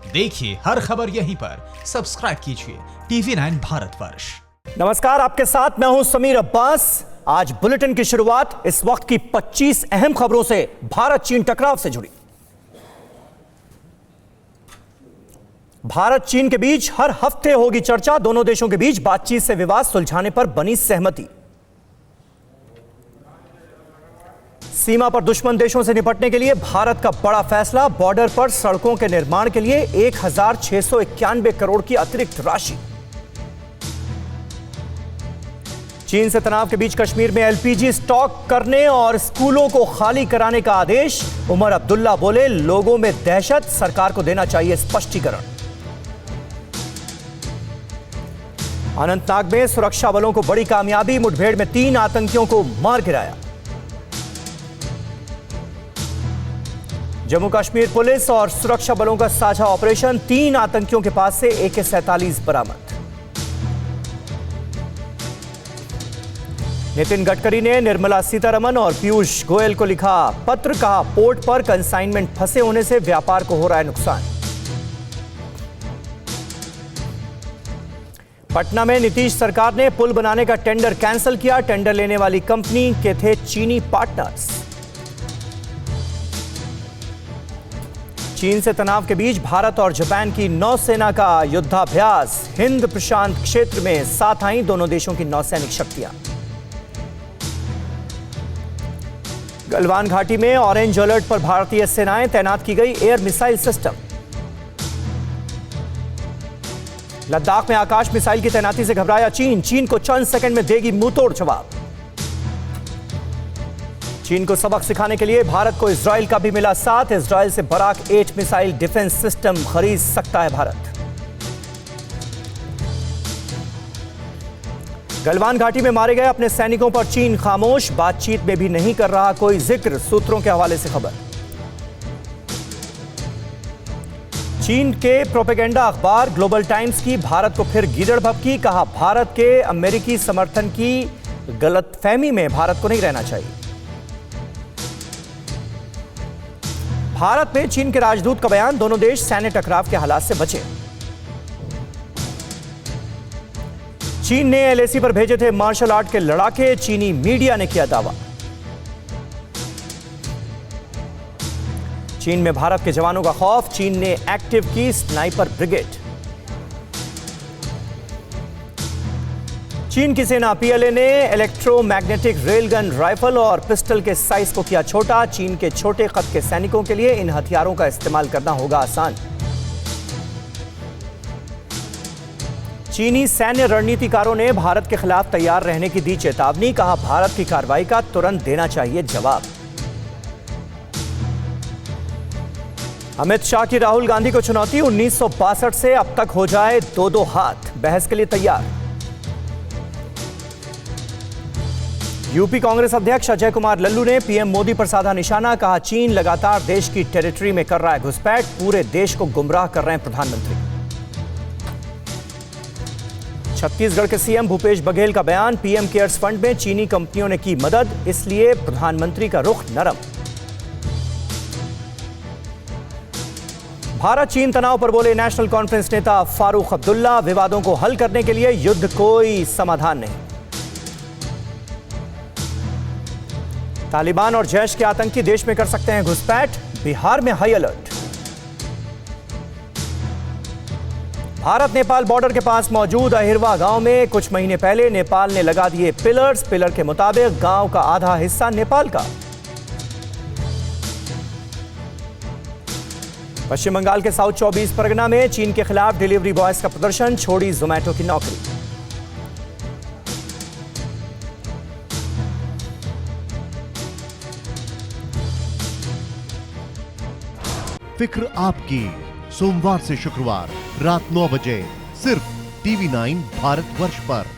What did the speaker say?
देखिए हर खबर यहीं पर, सब्सक्राइब कीजिए TV9 भारतवर्ष। नमस्कार, आपके साथ मैं हूं समीर अब्बास। आज बुलेटिन की शुरुआत इस वक्त की 25 अहम खबरों से भारत चीन टकराव से जुड़ी। भारत चीन के बीच हर हफ्ते होगी चर्चा, दोनों देशों के बीच बातचीत से विवाद सुलझाने पर बनी सहमति। सीमा पर दुश्मन देशों से निपटने के लिए भारत का बड़ा फैसला, बॉर्डर पर सड़कों के निर्माण के लिए 1691 करोड़ की अतिरिक्त राशि। चीन से तनाव के बीच कश्मीर में एलपीजी स्टॉक करने और स्कूलों को खाली कराने का आदेश। उमर अब्दुल्ला बोले, लोगों में दहशत, सरकार को देना चाहिए स्पष्टीकरण। अनंतनाग में सुरक्षा बलों को बड़ी कामयाबी, मुठभेड़ में 3 आतंकियों को मार गिराया। जम्मू कश्मीर पुलिस और सुरक्षा बलों का साझा ऑपरेशन, 3 आतंकियों के पास से AK-47 बरामद। नितिन गडकरी ने निर्मला सीतारमण और पीयूष गोयल को लिखा पत्र, कहा पोर्ट पर कंसाइनमेंट फंसे होने से व्यापार को हो रहा है नुकसान। पटना में नीतीश सरकार ने पुल बनाने का टेंडर कैंसिल किया, टेंडर लेने वाली कंपनी के थे चीनी पार्टनर्स। चीन से तनाव के बीच भारत और जापान की नौसेना का युद्धाभ्यास, हिंद प्रशांत क्षेत्र में साथ आई दोनों देशों की नौसैनिक शक्तियां। गलवान घाटी में ऑरेंज अलर्ट पर भारतीय सेनाएं, तैनात की गई एयर मिसाइल सिस्टम। लद्दाख में आकाश मिसाइल की तैनाती से घबराया चीन, चीन को चंद सेकंड में देगी मुंहतोड़ जवाब। चीन को सबक सिखाने के लिए भारत को इजराइल का भी मिला साथ, इजराइल से बराक 8 मिसाइल डिफेंस सिस्टम खरीद सकता है भारत। गलवान घाटी में मारे गए अपने सैनिकों पर चीन खामोश, बातचीत में भी नहीं कर रहा कोई जिक्र, सूत्रों के हवाले से खबर। चीन के प्रोपेगेंडा अखबार ग्लोबल टाइम्स की भारत को फिर गीदड़ भभकी, कहा भारत के अमेरिकी समर्थन की गलतफहमी में भारत को नहीं रहना चाहिए। भारत में चीन के राजदूत का बयान, दोनों देश सैन्य टकराव के हालात से बचे। चीन ने LAC पर भेजे थे मार्शल आर्ट के लड़ाके, चीनी मीडिया ने किया दावा। चीन में भारत के जवानों का खौफ, चीन ने एक्टिव की स्नाइपर ब्रिगेड। चीन की सेना PLA ने इलेक्ट्रोमैग्नेटिक रेलगन राइफल और पिस्टल के साइज को किया छोटा, चीन के छोटे कद के सैनिकों के लिए इन हथियारों का इस्तेमाल करना होगा आसान। चीनी सैन्य रणनीतिकारों ने भारत के खिलाफ तैयार रहने की दी चेतावनी, कहा भारत की कार्रवाई का तुरंत देना चाहिए जवाब। अमित शाह की राहुल गांधी को चुनौती, 1962 से अब तक हो जाए 2-2 हाथ, बहस के लिए तैयार। यूपी कांग्रेस अध्यक्ष अजय कुमार लल्लू ने PM मोदी पर साधा निशाना, कहा चीन लगातार देश की टेरिटरी में कर रहा है घुसपैठ, पूरे देश को गुमराह कर रहे हैं प्रधानमंत्री। छत्तीसगढ़ के CM भूपेश बघेल का बयान, PM केयर्स फंड में चीनी कंपनियों ने की मदद, इसलिए प्रधानमंत्री का रुख नरम। भारत चीन तनाव पर बोले नेशनल कॉन्फ्रेंस नेता फारूक अब्दुल्ला, विवादों को हल करने के लिए युद्ध कोई समाधान नहीं। तालिबान और जैश के आतंकी देश में कर सकते हैं घुसपैठ, बिहार में high alert. Bharat Nepal border के पास मौजूद अहिरवा गांव में कुछ महीने पहले नेपाल ने लगा दिए पिलर्स, पिलर के मुताबिक गांव का आधा हिस्सा नेपाल का। पश्चिम बंगाल के साउथ 24 परगना में चीन के खिलाफ डिलीवरी बॉयज का प्रदर्शन, छोड़ी जोमैटो की नौकरी। फिक्र आपकी, सोमवार से शुक्रवार रात 9 बजे सिर्फ TV9 भारतवर्ष पर।